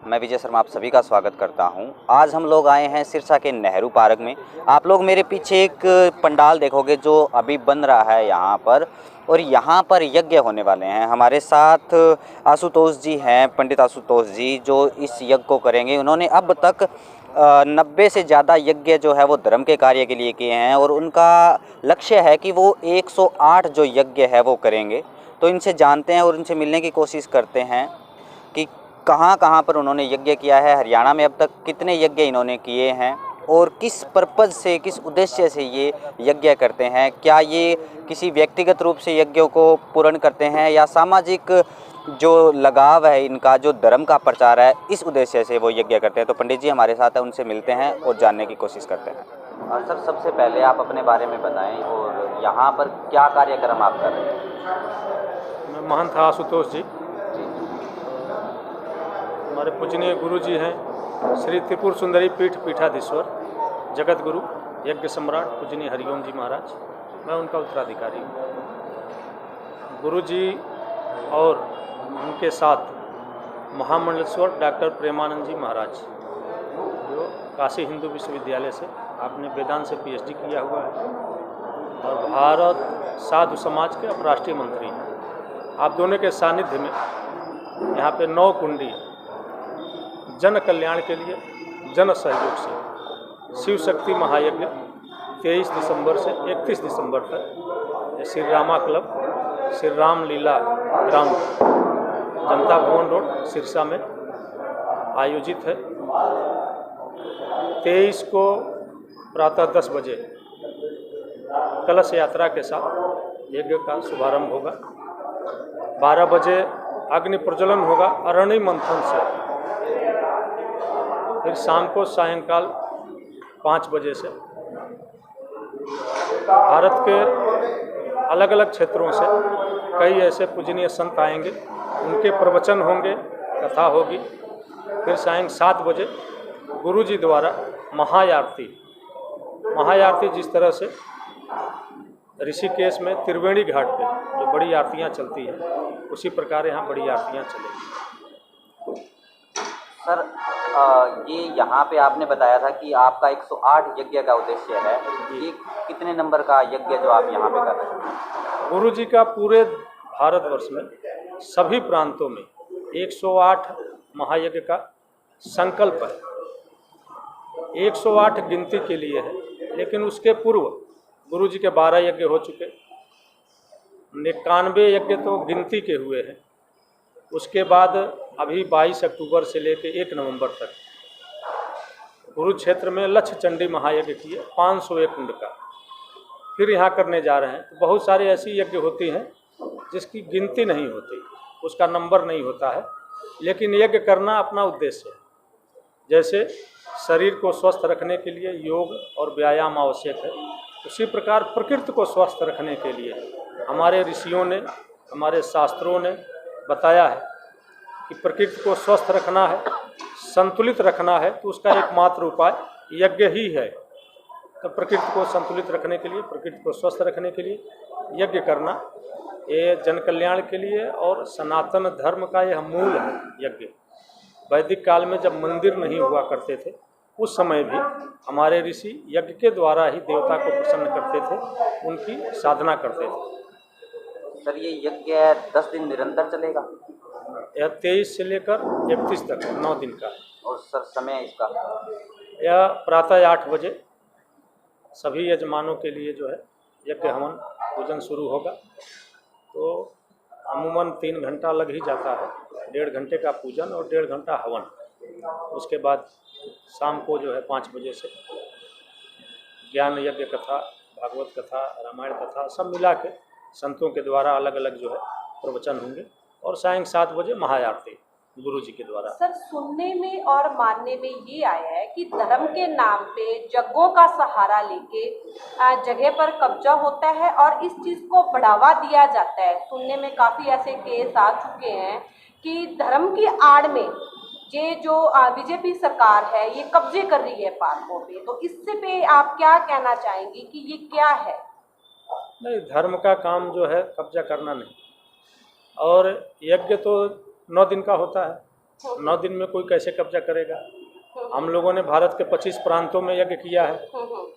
मैं विजय शर्मा आप सभी का स्वागत करता हूं। आज हम लोग आए हैं सिरसा के नेहरू पार्क में। आप लोग मेरे पीछे एक पंडाल देखोगे जो अभी बन रहा है यहाँ पर, और यहाँ पर यज्ञ होने वाले हैं। हमारे साथ आशुतोष जी हैं, पंडित आशुतोष जी, जो इस यज्ञ को करेंगे। उन्होंने अब तक 90 से ज़्यादा यज्ञ जो है वो धर्म के कार्य के लिए किए हैं, और उनका लक्ष्य है कि वो 108 जो यज्ञ है वो करेंगे। तो इनसे जानते हैं और इनसे मिलने की कोशिश करते हैं कि कहाँ कहाँ पर उन्होंने यज्ञ किया है, हरियाणा में अब तक कितने यज्ञ इन्होंने किए हैं, और किस पर्पज़ से, किस उद्देश्य से ये यज्ञ करते हैं। क्या ये किसी व्यक्तिगत रूप से यज्ञों को पूर्ण करते हैं, या सामाजिक जो लगाव है इनका, जो धर्म का प्रचार है, इस उद्देश्य से वो यज्ञ करते हैं। तो पंडित जी हमारे साथ हैं, उनसे मिलते हैं और जानने की कोशिश करते हैं। और सर, सबसे पहले आप अपने बारे में बताएं, और यहाँ पर क्या कार्यक्रम आप कर रहे हैं। मैं महंत आशुतोष जी। हमारे पूजनीय गुरु जी हैं श्री त्रिपुर सुंदरी पीठ पीठाधीश्वर जगत गुरु यज्ञ सम्राट पूजनीय हरिओम जी महाराज। मैं उनका उत्तराधिकारी हूँ। गुरु जी और उनके साथ महामंडलेश्वर डॉक्टर प्रेमानंद जी महाराज, जो काशी हिंदू विश्वविद्यालय से आपने वेदांत से PhD किया हुआ है और भारत साधु समाज के अपराष्ट्रीय मंत्री हैं। आप दोनों के सानिध्य में यहाँ पे 9 कुंडी जन कल्याण के लिए जन सहयोग से शिव शक्ति महायज्ञ 23 दिसंबर से 31 दिसंबर तक श्री रामा क्लब, श्री राम लीला ग्राउंड, जनता भवन रोड, सिरसा में आयोजित है। 23 को प्रातः 10 बजे कलश यात्रा के साथ यज्ञ का शुभारंभ होगा। 12 बजे अग्नि प्रज्वलन होगा अरणि मंथन से। फिर शाम को सायंकाल 5 बजे से भारत के अलग अलग क्षेत्रों से कई ऐसे पूजनीय संत आएंगे, उनके प्रवचन होंगे, कथा होगी। फिर सायं 7 बजे गुरु जी द्वारा महाआरती जिस तरह से ऋषिकेश में त्रिवेणी घाट पे जो बड़ी आरतियाँ चलती हैं, उसी प्रकार यहाँ बड़ी आरतियाँ चलेंगी। सर, ये यहाँ पे आपने बताया था कि आपका 108 यज्ञ का उद्देश्य है। ये कितने नंबर का यज्ञ जो आप यहाँ पे कर रहे हैं? गुरु जी का पूरे भारतवर्ष में सभी प्रांतों में 108 महायज्ञ का संकल्प है। 108 गिनती के लिए है, लेकिन उसके पूर्व गुरु जी के 12 यज्ञ हो चुके, 91 यज्ञ तो गिनती के हुए हैं। उसके बाद अभी 22 अक्टूबर से लेकर 1 नवंबर तक कुरुक्षेत्र में लक्ष्य चंडी महायज्ञ किए 501 कुंड का, फिर यहाँ करने जा रहे हैं। तो बहुत सारी ऐसी यज्ञ होती हैं जिसकी गिनती नहीं होती, उसका नंबर नहीं होता है, लेकिन यज्ञ करना अपना उद्देश्य है। जैसे शरीर को स्वस्थ रखने के लिए योग और व्यायाम आवश्यक है, उसी प्रकार प्रकृति को स्वस्थ रखने के लिए हमारे ऋषियों ने, हमारे शास्त्रों ने बताया है कि प्रकृति को स्वस्थ रखना है, संतुलित रखना है, तो उसका एकमात्र उपाय यज्ञ ही है। तो प्रकृति को संतुलित रखने के लिए, प्रकृति को स्वस्थ रखने के लिए यज्ञ करना, ये जन कल्याण के लिए और सनातन धर्म का यह मूल है यज्ञ। वैदिक काल में जब मंदिर नहीं हुआ करते थे, उस समय भी हमारे ऋषि यज्ञ के द्वारा ही देवता को प्रसन्न करते थे, उनकी साधना करते थे। सर, ये यज्ञ 10 दिन निरंतर चलेगा? यह 23 से लेकर 31 तक 9 दिन का है। और सर, समय इसका? यह प्रातः 8 बजे सभी यजमानों के लिए जो है यज्ञ हवन पूजन शुरू होगा। तो अमूमन 3 घंटा लग ही जाता है, 1.5 घंटे का पूजन और 1.5 घंटा हवन। उसके बाद शाम को जो है 5 बजे से ज्ञान यज्ञ कथा, भागवत कथा, रामायण कथा सब मिला के संतों के द्वारा अलग अलग जो है प्रवचन होंगे, और सायं 7 बजे महाआरती गुरु जी के द्वारा। सर, सुनने में और मानने में ये आया है कि धर्म के नाम पे जगहों का सहारा लेके जगह पर कब्जा होता है और इस चीज को बढ़ावा दिया जाता है। सुनने में काफी ऐसे केस आ चुके हैं कि धर्म की आड़ में ये जो बीजेपी सरकार है ये कब्जे कर रही है पार्कों पे। तो इससे पे आप क्या कहना चाहेंगे कि ये क्या है? नहीं, धर्म का काम जो है कब्जा करना नहीं, और यज्ञ तो 9 दिन का होता है, 9 दिन में कोई कैसे कब्जा करेगा। हम लोगों ने भारत के 25 प्रांतों में यज्ञ किया है,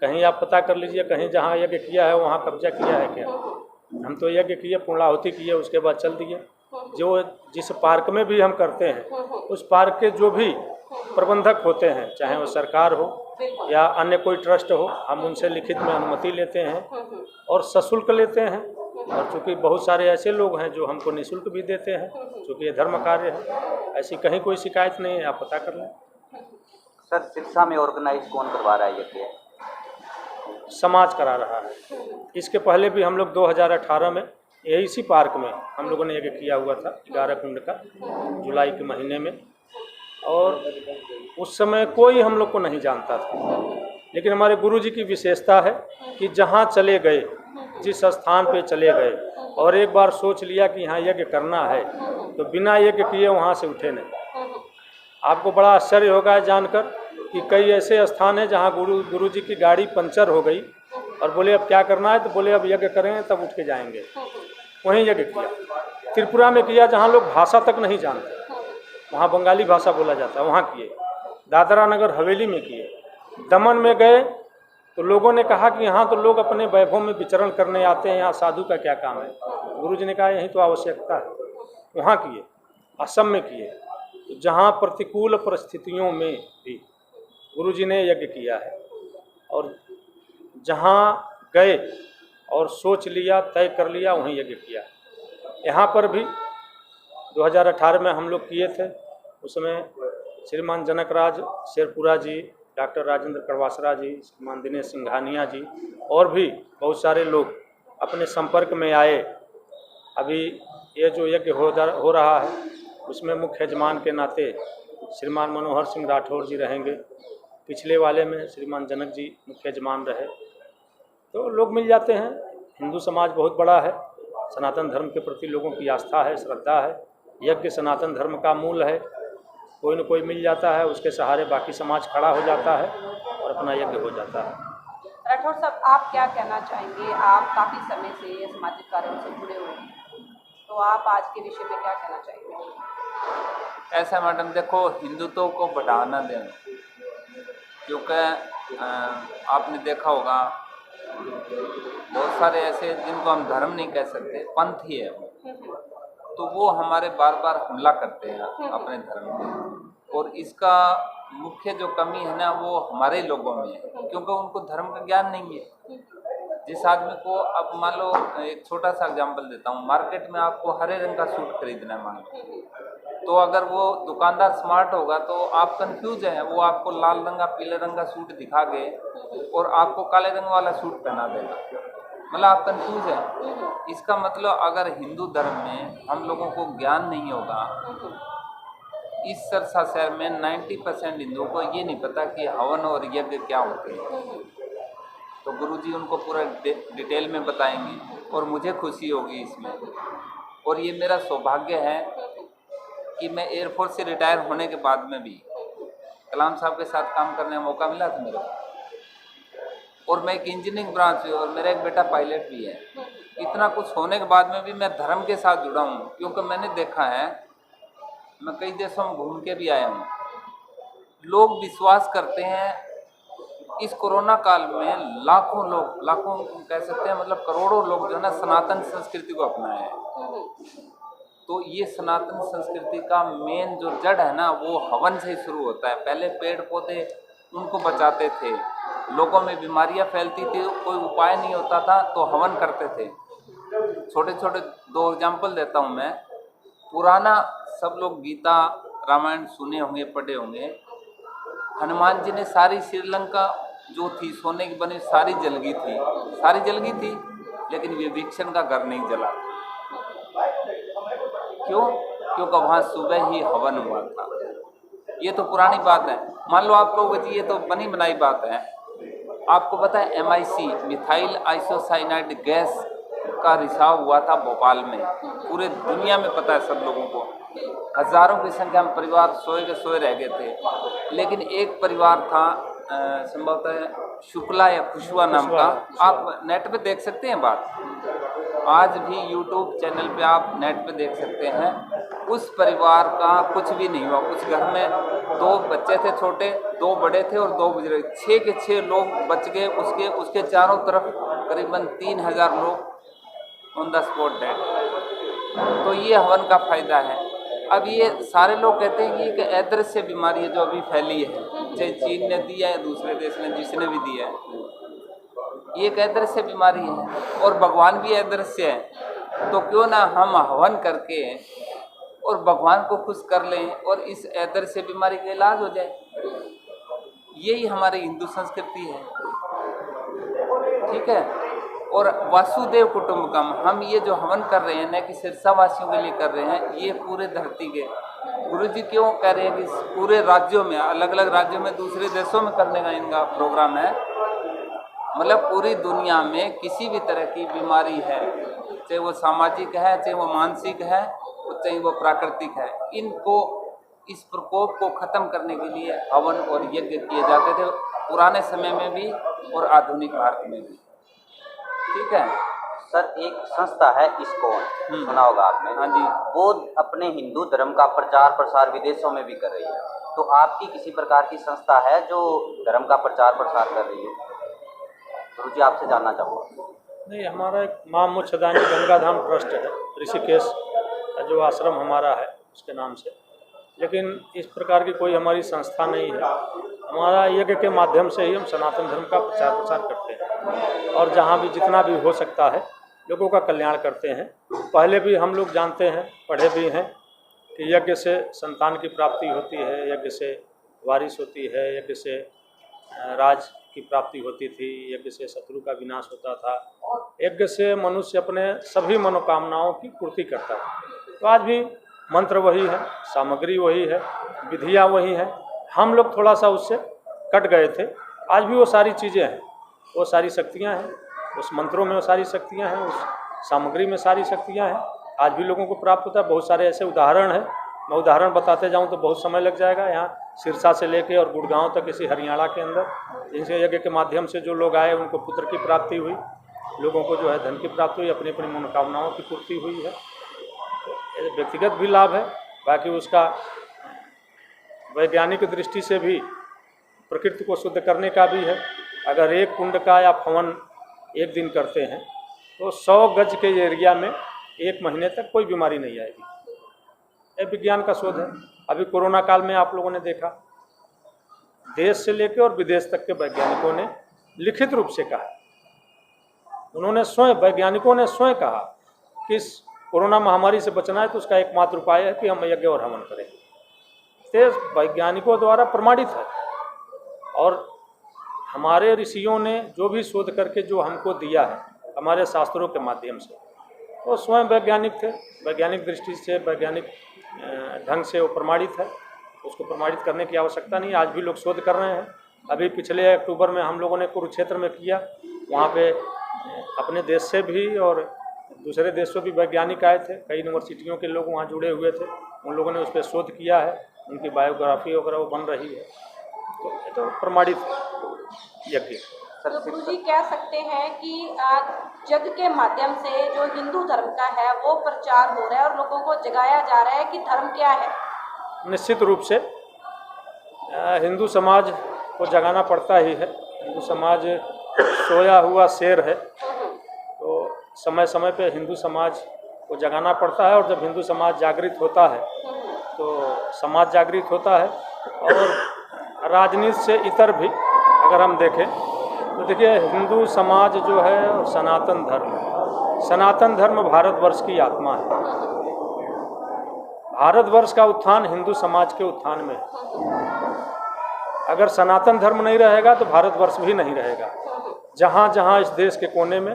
कहीं आप पता कर लीजिए, कहीं जहाँ यज्ञ किया है वहाँ कब्जा किया है क्या। हम तो यज्ञ किए, पूर्णाहुति किए, उसके बाद चल दिए। जो जिस पार्क में भी हम करते हैं उस पार्क के जो भी प्रबंधक होते हैं, चाहे वो सरकार हो या अन्य कोई ट्रस्ट हो, हम उनसे लिखित में अनुमति लेते हैं और सशुल्क लेते हैं। और चूँकि बहुत सारे ऐसे लोग हैं जो हमको निःशुल्क भी देते हैं, चूँकि ये धर्म कार्य है। ऐसी कहीं कोई शिकायत नहीं है, आप पता कर लें। सर सिरसा में ऑर्गेनाइज कौन करवा रहा है यज्ञ? समाज करा रहा है। इसके पहले भी हम लोग 2018 में यही इसी पार्क में हम लोगों ने यज्ञ किया हुआ था, 11 कुंड का, जुलाई के महीने में। और उस समय कोई हम लोग को नहीं जानता था, लेकिन हमारे गुरुजी की विशेषता है कि जहाँ चले गए, जिस स्थान पे चले गए और एक बार सोच लिया कि यहाँ यज्ञ करना है तो बिना यज्ञ किए वहाँ से उठे नहीं। आपको बड़ा आश्चर्य होगा जानकर कि कई ऐसे स्थान हैं जहाँ गुरुजी की गाड़ी पंचर हो गई और बोले अब क्या करना है, तो बोले अब यज्ञ करेंगे तब उठ के जाएंगे। वहीं यज्ञ किया। त्रिपुरा में किया जहाँ लोग भाषा तक नहीं जानते, वहाँ बंगाली भाषा बोला जाता है, वहाँ किए। दादरा नगर हवेली में किए। दमन में गए तो लोगों ने कहा कि यहाँ तो लोग अपने वैभव में विचरण करने आते हैं, यहाँ साधु का क्या काम है। गुरुजी ने कहा यही तो आवश्यकता है। वहाँ किए। असम में किए, तो जहाँ प्रतिकूल परिस्थितियों में भी गुरुजी ने यज्ञ किया है। और जहाँ गए और सोच लिया, तय कर लिया, वहीं यज्ञ किया। यहाँ पर भी 2018 में हम लोग किए थे। उसमें श्रीमान जनकराज शेरपुरा जी, डॉक्टर राजेंद्र करवासरा जी, श्रीमान दिनेश सिंघानिया जी और भी बहुत सारे लोग अपने संपर्क में आए। अभी ये जो यज्ञ हो रहा है उसमें मुख्य यजमान के नाते श्रीमान मनोहर सिंह राठौर जी रहेंगे। पिछले वाले में श्रीमान जनक जी मुख्य यजमान रहे। तो लोग मिल जाते हैं। हिंदू समाज बहुत बड़ा है, सनातन धर्म के प्रति लोगों की आस्था है, श्रद्धा है। यज्ञ सनातन धर्म का मूल है। कोई न कोई मिल जाता है, उसके सहारे बाकी समाज खड़ा हो जाता है और अपना यज्ञ हो जाता है। राठौर साहब, आप क्या कहना चाहेंगे? आप काफ़ी समय से सामाजिक कार्यों से जुड़े हुए हैं, तो आप आज के विषय पे क्या कहना चाहेंगे? ऐसा मैडम, देखो, हिंदुत्व को बढ़ाना देना, क्योंकि आपने देखा होगा बहुत सारे ऐसे जिनको हम धर्म नहीं कह सकते, पंथ ही है वो, तो वो हमारे बार बार हमला करते हैं अपने धर्म पे। और इसका मुख्य जो कमी है ना, वो हमारे लोगों में है, क्योंकि उनको धर्म का ज्ञान नहीं है। जिस आदमी को, अब मान लो एक छोटा सा एग्जांपल देता हूँ, मार्केट में आपको हरे रंग का सूट खरीदना है मान लो, तो अगर वो दुकानदार स्मार्ट होगा तो आप कंफ्यूज हैं, वो आपको लाल रंग का, पीले रंग का सूट दिखा के और आपको काले रंग वाला सूट पहना देगा, मतलब आप कंफ्यूज हैं। इसका मतलब अगर हिंदू धर्म में हम लोगों को ज्ञान नहीं होगा, इस सिरसा शहर में 90% हिंदुओं को ये नहीं पता कि हवन और यज्ञ क्या होते हैं, तो गुरुजी उनको पूरा डिटेल में बताएंगे और मुझे खुशी होगी इसमें। और ये मेरा सौभाग्य है कि मैं एयरफोर्स से रिटायर होने के बाद में भी कलाम साहब के साथ काम करने का मौका मिला था मेरे को, और मैं एक इंजीनियरिंग ब्रांच हूँ और मेरा एक बेटा पायलट भी है। इतना कुछ होने के बाद में भी मैं धर्म के साथ जुड़ा हूँ, क्योंकि मैंने देखा है, मैं कई देशों में घूम के भी आया हूँ, लोग विश्वास करते हैं। इस कोरोना काल में लाखों लोग, लाखों कह सकते हैं, मतलब करोड़ों लोग जो है ना सनातन संस्कृति को अपनाए हैं। तो ये सनातन संस्कृति का मेन जो जड़ है ना, वो हवन से ही शुरू होता है। पहले पेड़ पौधे उनको बचाते थे, लोगों में बीमारियां फैलती थी, कोई उपाय नहीं होता था तो हवन करते थे। छोटे छोटे 2 एग्जाम्पल देता हूँ मैं। पुराना सब लोग गीता रामायण सुने होंगे, पढ़े होंगे। हनुमान जी ने सारी श्रीलंका जो थी सोने की बनी सारी जल गई थी, सारी जल गई थी, लेकिन विभीषण का घर नहीं जला। क्यों? क्योंकि वहाँ सुबह ही हवन हुआ था। ये तो पुरानी बात है। मान लो आप कहोगे जी ये तो बनी बनाई बात है। आपको पता है MIC मिथाइल आइसोसाइनाइड गैस का रिसाव हुआ था भोपाल में, पूरे दुनिया में पता है सब लोगों को। हजारों की संख्या में परिवार सोए के सोए रह गए थे, लेकिन एक परिवार था संभवतः शुक्ला या कुशवा नाम का, आप नेट पे देख सकते हैं बात, आज भी YouTube चैनल पे आप नेट पे देख सकते हैं। उस परिवार का कुछ भी नहीं हुआ। उस घर में 2 बच्चे थे छोटे, 2 बड़े थे और 2 बुजुर्ग, 6 के 6 लोग बच गए। उसके चारों तरफ करीबन 3000 लोग ऑन द स्पॉट डेड। तो ये हवन का फायदा है। अब ये सारे लोग कहते हैं कि एक अदृश्य बीमारी है जो अभी फैली है, चाहे चीन ने दिया है, दूसरे देश ने जिसने भी दिया है, ये एक अदृश्य बीमारी है और भगवान भी अदृश्य है। तो क्यों ना हम हवन करके और भगवान को खुश कर लें और इस अदृश्य बीमारी का इलाज हो जाए। यही हमारी हिंदू संस्कृति है, ठीक है। और वासुदेव कुटुंबकम, हम ये जो हवन कर रहे हैं न कि सिरसा वासियों के लिए कर रहे हैं, ये पूरे धरती के गुरु जी क्यों कह रहे हैं कि पूरे राज्यों में, अलग अलग राज्यों में, दूसरे देशों में करने का इनका प्रोग्राम है। मतलब पूरी दुनिया में किसी भी तरह की बीमारी है, चाहे वो सामाजिक है, चाहे वो मानसिक है, चाहे वो प्राकृतिक है, इनको, इस प्रकोप को खत्म करने के लिए हवन और यज्ञ किए जाते थे, पुराने समय में भी और आधुनिक भारत में भी, ठीक है। सर, एक संस्था है इस्कॉन, सुना होगा आपने? हाँ जी। वो अपने हिंदू धर्म का प्रचार प्रसार विदेशों में भी कर रही है। तो आपकी किसी प्रकार की संस्था है जो धर्म का प्रचार प्रसार कर रही है? गुरु जी, आपसे जानना चाहूँगा। नहीं, हमारा एक माँ मोक्षदायिनी गंगाधाम ट्रस्ट है ऋषिकेश, जो आश्रम हमारा है उसके नाम से, लेकिन इस प्रकार की कोई हमारी संस्था नहीं है। हमारा यज्ञ के माध्यम से ही हम सनातन धर्म का प्रचार प्रसार करते हैं और जहाँ भी जितना भी हो सकता है लोगों का कल्याण करते हैं। पहले भी हम लोग जानते हैं, पढ़े भी हैं कि यज्ञ से संतान की प्राप्ति होती है, यज्ञ से वारिस होती है, यज्ञ से राज की प्राप्ति होती थी, यज्ञ से शत्रु का विनाश होता था, यज्ञ से मनुष्य अपने सभी मनोकामनाओं की पूर्ति करता है। तो आज भी मंत्र वही है, सामग्री वही है, विधियाँ वही हैं। हम लोग थोड़ा सा उससे कट गए थे, आज भी वो सारी चीज़ें हैं, वो सारी शक्तियाँ हैं, उस मंत्रों में वो सारी शक्तियाँ हैं, उस सामग्री में सारी शक्तियाँ हैं, आज भी लोगों को प्राप्त होता है। बहुत सारे ऐसे उदाहरण हैं, मैं उदाहरण बताते जाऊं तो बहुत समय लग जाएगा। यहाँ सिरसा से लेके और गुड़गांव तक, इसी हरियाणा के अंदर, जिनसे यज्ञ के माध्यम से जो लोग आए उनको पुत्र की प्राप्ति हुई, लोगों को जो है धन की प्राप्ति हुई, अपनी अपनी मनोकामनाओं की पूर्ति हुई है। तो व्यक्तिगत भी लाभ है, बाकी उसका वैज्ञानिक दृष्टि से भी प्रकृति को शुद्ध करने का भी है। अगर एक कुंड का या हवन एक दिन करते हैं तो 100 गज के एरिया में 1 महीने तक कोई बीमारी नहीं आएगी। ये विज्ञान का शोध है। अभी कोरोना काल में आप लोगों ने देखा, देश से लेकर और विदेश तक के वैज्ञानिकों ने लिखित रूप से कहा, उन्होंने स्वयं, वैज्ञानिकों ने स्वयं कहा कि इस कोरोना महामारी से बचना है तो उसका एकमात्र उपाय है कि हम यज्ञ और हवन करें। तो वैज्ञानिकों द्वारा प्रमाणित है और हमारे ऋषियों ने जो भी शोध करके जो हमको दिया है हमारे शास्त्रों के माध्यम से, वो स्वयं वैज्ञानिक थे, वैज्ञानिक दृष्टि से, वैज्ञानिक ढंग से वो प्रमाणित है। उसको प्रमाणित करने की आवश्यकता नहीं, आज भी लोग शोध कर रहे हैं। अभी पिछले अक्टूबर में हम लोगों ने कुरुक्षेत्र में किया, वहाँ पे अपने देश से भी और दूसरे देशों भी वैज्ञानिक आए थे, कई यूनिवर्सिटियों के लोग वहाँ जुड़े हुए थे, उन लोगों ने उस पर शोध किया है, उनकी बायोग्राफी वगैरह वो बन रही है। तो ये तो प्रमाणित यज्ञ। तो गुरु जी कह सकते हैं कि यज्ञ के माध्यम से जो हिंदू धर्म का है वो प्रचार हो रहा है और लोगों को जगाया जा रहा है कि धर्म क्या है। निश्चित रूप से हिंदू समाज को जगाना पड़ता ही है। हिंदू समाज सोया हुआ शेर है, तो समय समय पे हिंदू समाज को जगाना पड़ता है। और जब हिंदू समाज जागृत होता है तो समाज जागृत होता है। और राजनीति से इतर भी अगर हम देखें तो देखिए, हिंदू समाज जो है और सनातन धर्म भारतवर्ष की आत्मा है। भारतवर्ष का उत्थान हिंदू समाज के उत्थान में है। अगर सनातन धर्म नहीं रहेगा तो भारतवर्ष भी नहीं रहेगा। जहाँ जहाँ इस देश के कोने में,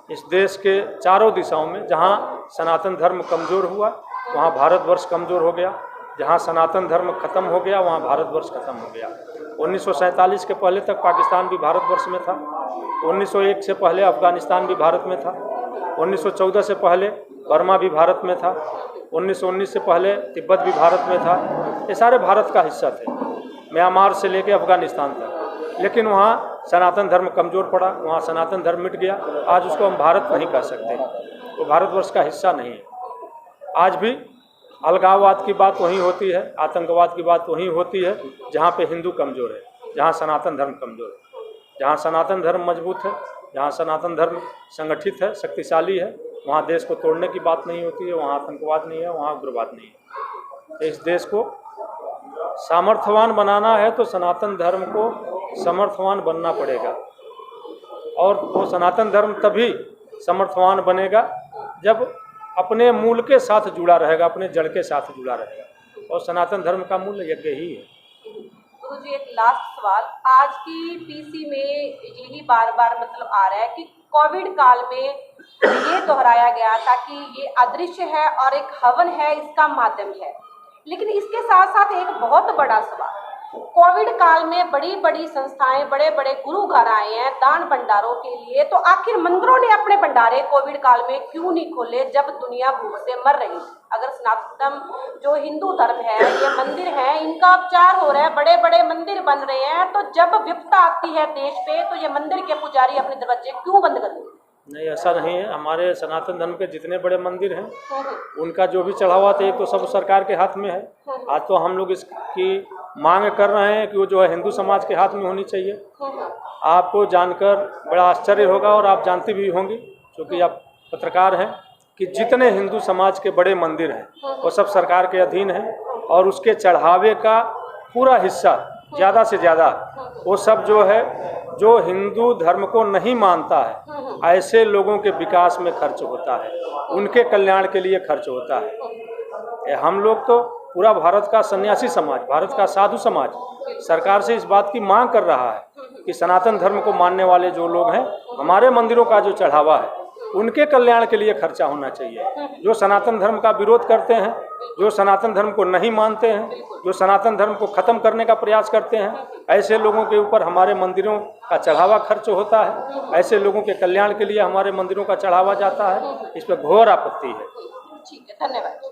इस देश के चारों दिशाओं में जहाँ सनातन धर्म कमज़ोर हुआ वहाँ भारतवर्ष कमज़ोर हो गया। जहाँ सनातन धर्म खत्म हो गया वहाँ भारतवर्ष खत्म हो गया। 1947 के पहले तक पाकिस्तान भी भारतवर्ष में था, 1901 से पहले अफगानिस्तान भी भारत में था, 1914 से पहले बर्मा भी भारत में था, 1919 से पहले तिब्बत भी भारत में था। ये सारे भारत का हिस्सा थे, म्यांमार से लेकर अफगानिस्तान तक। लेकिन वहाँ सनातन धर्म कमज़ोर पड़ा, वहाँ सनातन धर्म मिट गया। आज उसको हम भारत नहीं कह सकते, वो भारतवर्ष का हिस्सा नहीं है। आज भी अलगाववाद की बात वहीं होती है, आतंकवाद की बात वहीं होती है जहाँ पे हिंदू कमज़ोर है, जहाँ सनातन धर्म कमज़ोर है। जहाँ सनातन धर्म मजबूत है, जहाँ सनातन धर्म संगठित है, शक्तिशाली है, वहाँ देश को तोड़ने की बात नहीं होती है, वहाँ आतंकवाद नहीं है, वहाँ उग्रवाद नहीं है। तो इस देश को सामर्थ्यवान बनाना है तो सनातन धर्म को समर्थवान बनना पड़ेगा, और वो सनातन धर्म तभी समर्थवान बनेगा जब अपने मूल के साथ जुड़ा रहेगा, अपने जड़ के साथ जुड़ा रहेगा, और सनातन धर्म का मूल यज्ञ ही है। गुरु जी, एक लास्ट सवाल, आज की पीसी में यही बार बार मतलब आ रहा है कि कोविड काल में ये दोहराया गया था कि ये अदृश्य है और एक हवन है, इसका माध्यम है। लेकिन इसके साथ साथ एक बहुत बड़ा सवाल, कोविड काल में बड़ी बड़ी संस्थाएं, बड़े बड़े गुरु घर आए हैं दान भंडारों के लिए, तो आखिर मंदिरों ने अपने भंडारे कोविड काल में क्यों नहीं खोले जब दुनिया भूख से मर रही थी? अगर सनातन जो हिंदू धर्म है, ये मंदिर है, इनका उपचार हो रहा है, बड़े बड़े मंदिर बन रहे हैं, तो जब विपदा आती है देश पे तो ये मंदिर के पुजारी अपने दरवाजे क्यों बंद कर देते? नहीं, ऐसा नहीं है। हमारे सनातन धर्म के जितने बड़े मंदिर हैं उनका जो भी चढ़ावा था एक तो सब सरकार के हाथ में है। आज तो हम लोग इसकी मांग कर रहे हैं कि वो जो है हिंदू समाज के हाथ में होनी चाहिए। आपको जानकर बड़ा आश्चर्य होगा, और आप जानते भी होंगे क्योंकि आप पत्रकार हैं, कि जितने हिंदू समाज के बड़े मंदिर हैं वो सब सरकार के अधीन हैं, और उसके चढ़ावे का पूरा हिस्सा ज़्यादा से ज़्यादा वो सब जो है, जो हिंदू धर्म को नहीं मानता है, ऐसे लोगों के विकास में खर्च होता है, उनके कल्याण के लिए खर्च होता है। हम लोग तो पूरा भारत का सन्यासी समाज, भारत का साधु समाज सरकार से इस बात की मांग कर रहा है कि सनातन धर्म को मानने वाले जो लोग हैं, हमारे मंदिरों का जो चढ़ावा है उनके कल्याण के लिए खर्चा होना चाहिए। जो सनातन धर्म का विरोध करते हैं, जो सनातन धर्म को नहीं मानते हैं, जो सनातन धर्म को खत्म करने का प्रयास करते हैं, ऐसे लोगों के ऊपर हमारे मंदिरों का चढ़ावा खर्च होता है, ऐसे लोगों के कल्याण के लिए हमारे मंदिरों का चढ़ावा जाता है। इस पर घोर आपत्ति है। ठीक है, धन्यवाद।